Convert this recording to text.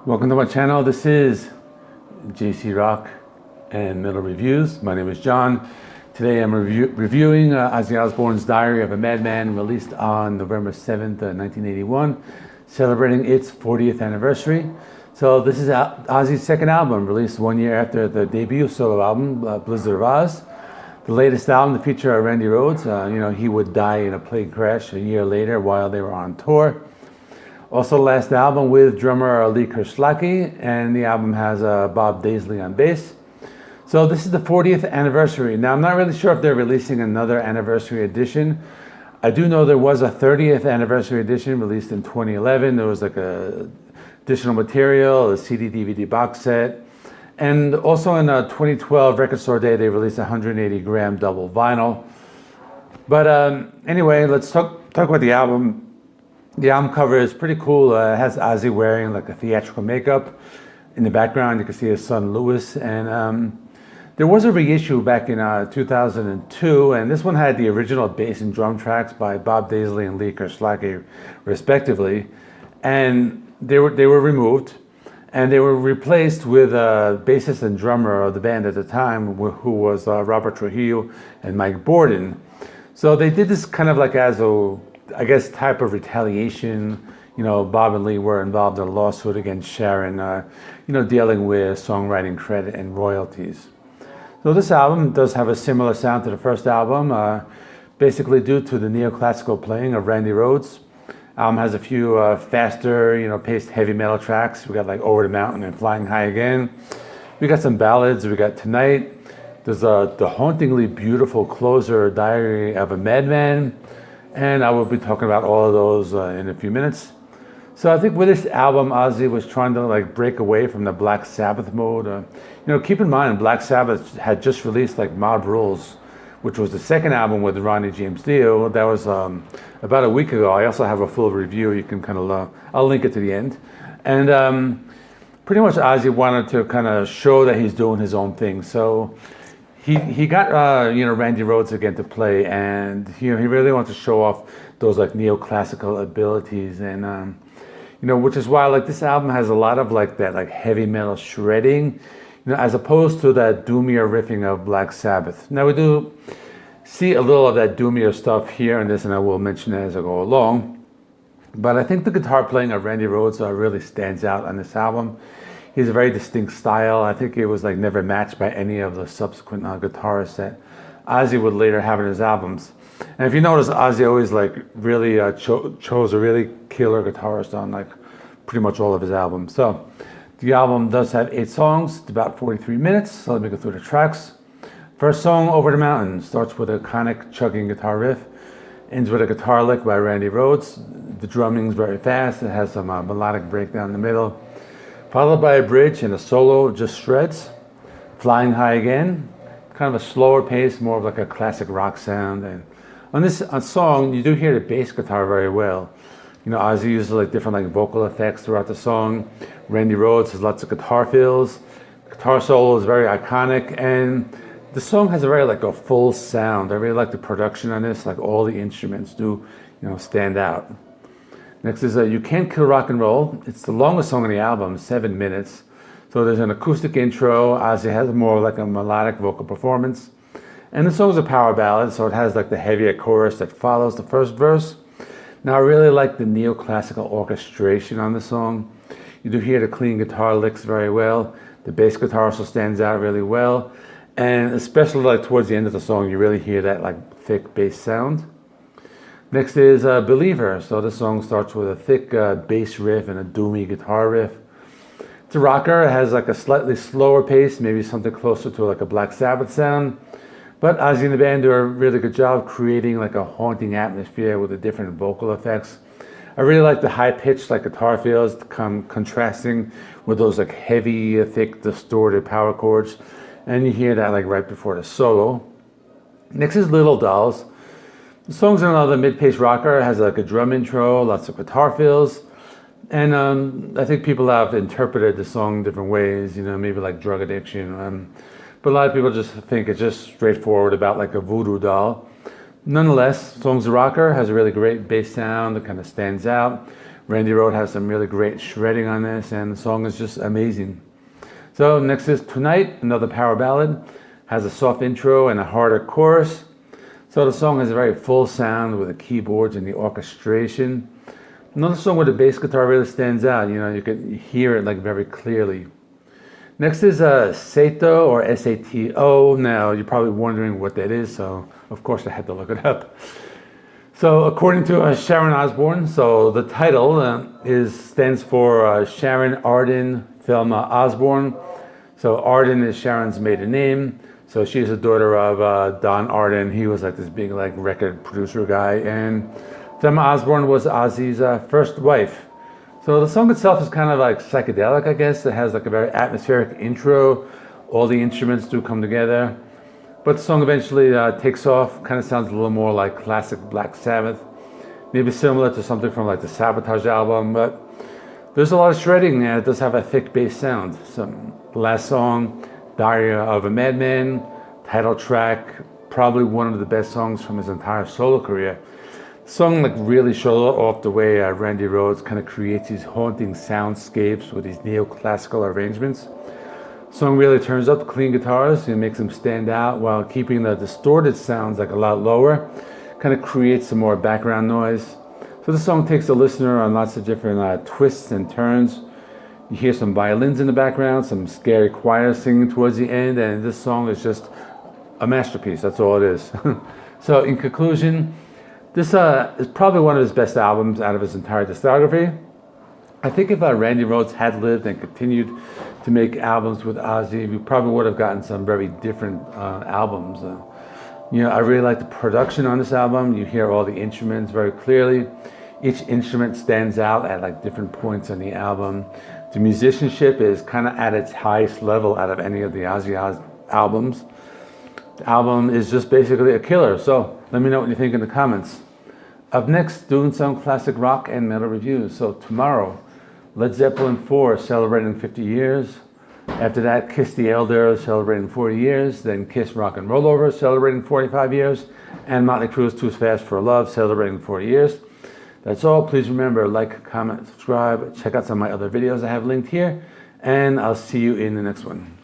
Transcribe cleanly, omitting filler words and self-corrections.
Welcome to my channel. This is JC Rock and Metal Reviews. My name is John. Today I'm reviewing Ozzy Osbourne's Diary of a Madman, released on November 7th, 1981, celebrating its 40th anniversary. So this is Ozzy's second album, released 1 year after the debut solo album, Blizzard of Oz. The latest album to feature Randy Rhoads. He would die in a plane crash a year later while they were on tour. Also, the last album with drummer Lee Kerslake, and the album has Bob Daisley on bass. So this is the 40th anniversary. Now, I'm not really sure if they're releasing another anniversary edition. I do know there was a 30th anniversary edition released in 2011. There was like additional material, a CD DVD box set. And also in 2012 Record Store Day, they released a 180-gram double vinyl. But anyway, let's talk about the album. The album cover is pretty cool. It has Ozzy wearing like a theatrical makeup. In the background, you can see his son Louis. And there was a reissue back in 2002, and this one had the original bass and drum tracks by Bob Daisley and Lee Kerslake, respectively. And they were removed, and they were replaced with bassist and drummer of the band at the time, who was Robert Trujillo and Mike Borden. So they did this kind of like as a, I guess, type of retaliation. Bob and Lee were involved in a lawsuit against Sharon, dealing with songwriting credit and royalties. So this album does have a similar sound to the first album, basically due to the neoclassical playing of Randy Rhoads. Album has a few faster, paced heavy metal tracks. We got like Over the Mountain and Flying High Again. We got some ballads. We got Tonight. There's the hauntingly beautiful closer, Diary of a Madman. And I will be talking about all of those in a few minutes. So I think with this album, Ozzy was trying to like break away from the Black Sabbath mode. Keep in mind, Black Sabbath had just released like Mob Rules, which was the second album with Ronnie James Dio. That was about a week ago. I also have a full review. You can kind of, I'll link it to the end. And pretty much Ozzy wanted to kind of show that he's doing his own thing. So he got Randy Rhoads again to play, and he really wants to show off those like neoclassical abilities, and which is why like this album has a lot of like that like heavy metal shredding, as opposed to that doomier riffing of Black Sabbath. Now we do see a little of that doomier stuff here in this, and I will mention it as I go along. But I think the guitar playing of Randy Rhoads really stands out on this album. He has a very distinct style. I think it was like never matched by any of the subsequent guitarists that Ozzy would later have in his albums. And if you notice, Ozzy always like really chose a really killer guitarist on like pretty much all of his albums. So the album does have 8 songs. It's about 43 minutes. So let me go through the tracks. First song, Over the Mountain, starts with an iconic chugging guitar riff, ends with a guitar lick by Randy Rhoads. The drumming is very fast. It has some melodic breakdown in the middle, followed by a bridge and a solo, just shreds. Flying High Again, kind of a slower pace, more of like a classic rock sound. And on this song, you do hear the bass guitar very well. Ozzy uses like different like vocal effects throughout the song. Randy Rhoads has lots of guitar fills. Guitar solo is very iconic, and the song has a very like a full sound. I really like the production on this. Like all the instruments do, stand out. Next is You Can't Kill Rock and Roll. It's the longest song on the album, 7 minutes. So there's an acoustic intro. Ozzy has more like a melodic vocal performance. And the song is a power ballad, so it has like the heavier chorus that follows the first verse. Now I really like the neoclassical orchestration on the song. You do hear the clean guitar licks very well. The bass guitar also stands out really well. And especially like towards the end of the song, you really hear that like thick bass sound. Next is Believer. So the song starts with a thick bass riff and a doomy guitar riff. It's a rocker. It has like a slightly slower pace, maybe something closer to like a Black Sabbath sound. But Ozzy and the band do a really good job creating like a haunting atmosphere with the different vocal effects. I really like the high-pitched like guitar fills contrasting with those like heavy, thick, distorted power chords. And you hear that like right before the solo. Next is Little Dolls. The song's another mid-paced rocker. It has like a drum intro, lots of guitar fills. And I think people have interpreted the song different ways, maybe like drug addiction. But a lot of people just think it's just straightforward about like a voodoo doll. Nonetheless, the song's a rocker, has a really great bass sound that kind of stands out. Randy Rhoads has some really great shredding on this, and the song is just amazing. So next is Tonight, another power ballad. Has a soft intro and a harder chorus. So the song has a very full sound with the keyboards and the orchestration. Another song where the bass guitar really stands out. You know, you can hear it like very clearly. Next is S.A.T.O or S.A.T.O. Now, you're probably wondering what that is, so of course I had to look it up. So according to Sharon Osbourne, so the title stands for Sharon Arden Thelma Osbourne. So Arden is Sharon's maiden name. So she's a daughter of Don Arden. He was like this big like record producer guy, and Thelma Osbourne was Ozzy's first wife. So the song itself is kind of like psychedelic, I guess. It has like a very atmospheric intro. All the instruments do come together. But the song eventually takes off, kind of sounds a little more like classic Black Sabbath. Maybe similar to something from like the Sabotage album, but there's a lot of shredding and it does have a thick bass sound. So the last song, Diary of a Madman, title track, probably one of the best songs from his entire solo career. The song like really shows off the way Randy Rhoads kind of creates these haunting soundscapes with these neoclassical arrangements. The song really turns up the clean guitars and makes them stand out while keeping the distorted sounds like a lot lower. Kind of creates some more background noise. So the song takes the listener on lots of different twists and turns. You hear some violins in the background, some scary choir singing towards the end, and this song is just a masterpiece. That's all it is. So in conclusion, this is probably one of his best albums out of his entire discography. I think if Randy Rhoads had lived and continued to make albums with Ozzy, we probably would have gotten some very different albums. You know, I really like the production on this album. You hear all the instruments very clearly. Each instrument stands out at like different points on the album. The musicianship is kind of at its highest level out of any of the Ozzy albums. The album is just basically a killer. So let me know what you think in the comments. Up next, doing some classic rock and metal reviews. So tomorrow, Led Zeppelin 4 celebrating 50 years. After that, Kiss the Elder celebrating 40 years. Then Kiss Rock and Roll Over celebrating 45 years. And Motley Crue's Too Fast for Love celebrating 40 years. That's all. Please remember, like, comment, subscribe. Check out some of my other videos I have linked here. And I'll see you in the next one.